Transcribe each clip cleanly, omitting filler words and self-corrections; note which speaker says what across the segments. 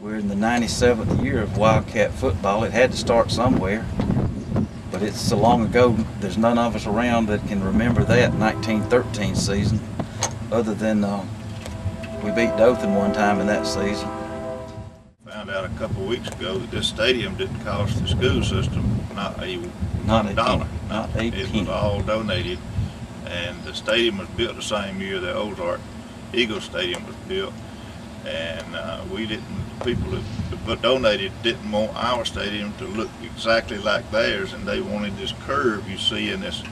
Speaker 1: We're in the 97th year of Wildcat football. It had to start somewhere, but it's so long ago, there's none of us around that can remember that 1913 season, other than we beat Dothan one time in that season.
Speaker 2: Found out a couple of weeks ago that this stadium didn't cost the school system not a dollar. It was all donated, and the stadium was built the same year the Ozark Eagles Stadium was built, and people that donated didn't want our stadium to look exactly like theirs, and they wanted this curve you see in this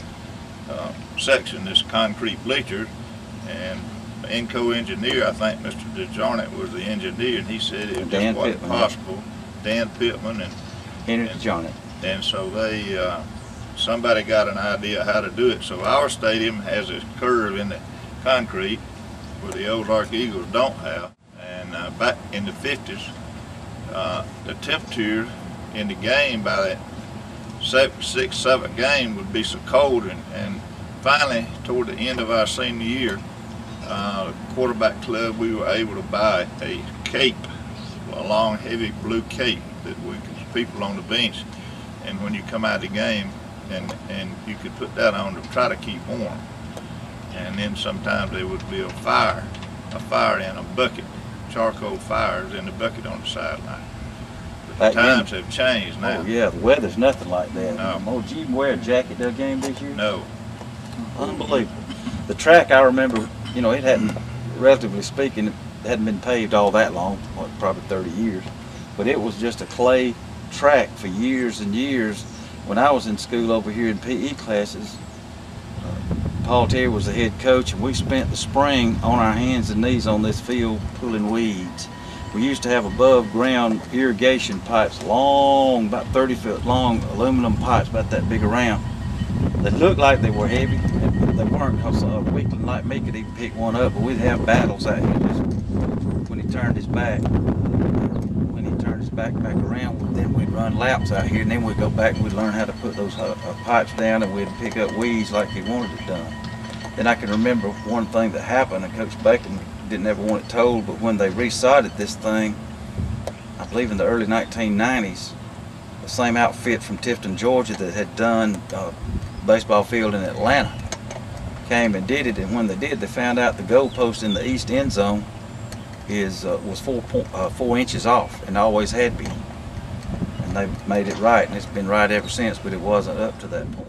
Speaker 2: section, this concrete bleacher. And the Inco engineer, I think Mr. DeJarnett was the engineer, and he said it just wasn't possible. Dan Pittman and
Speaker 1: Henry DeJarnett.
Speaker 2: And so somebody got an idea how to do it. So our stadium has this curve in the concrete where the Ozark Eagles don't have. And back in the 50s, the temperature in the game by that 6th, 7th game would be so cold, and finally toward the end of our senior year, quarterback club, we were able to buy a cape, a long heavy blue cape that we could people on the bench, and when you come out of the game, and you could put that on to try to keep warm. And then sometimes there would be a fire in a bucket, charcoal fires in the bucket on the sideline. But the times have changed now.
Speaker 1: Oh yeah, the weather's nothing like that.
Speaker 2: No.
Speaker 1: Oh, did you even wear a jacket to the game this year?
Speaker 2: No.
Speaker 1: Unbelievable. The track, I remember, you know, it hadn't, relatively speaking, it hadn't been paved all that long, what, probably 30 years. But it was just a clay track for years and years. When I was in school over here in PE classes, Paul Terry was the head coach, and we spent the spring on our hands and knees on this field pulling weeds. We used to have above ground irrigation pipes, long, about 30 foot long, aluminum pipes about that big around. They looked like they were heavy, but they weren't, because a weakling like me could even pick one up. But we'd have battles out here just when he turned his back. When he turned his back around, then we'd run laps out here, and then we'd go back and we'd learn how to put those pipes down, and we'd pick up weeds like he wanted it done. Then I can remember one thing that happened, and Coach Bacon didn't ever want it told, but when they resodded this thing, I believe in the early 1990s, the same outfit from Tifton, Georgia that had done baseball field in Atlanta came and did it, and when they did, they found out the goalpost in the east end zone was 4 inches off, and always had been. And they made it right, and it's been right ever since, but it wasn't up to that point.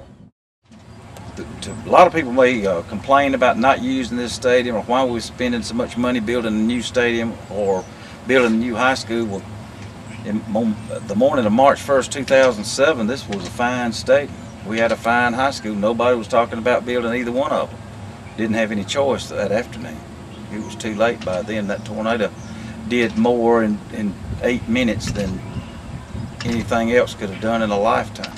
Speaker 1: A lot of people may complain about not using this stadium, or why we're spending so much money building a new stadium or building a new high school. Well, the morning of March 1st, 2007, this was a fine stadium. We had a fine high school. Nobody was talking about building either one of them. Didn't have any choice that afternoon. It was too late by then. That tornado did more in 8 minutes than anything else could have done in a lifetime.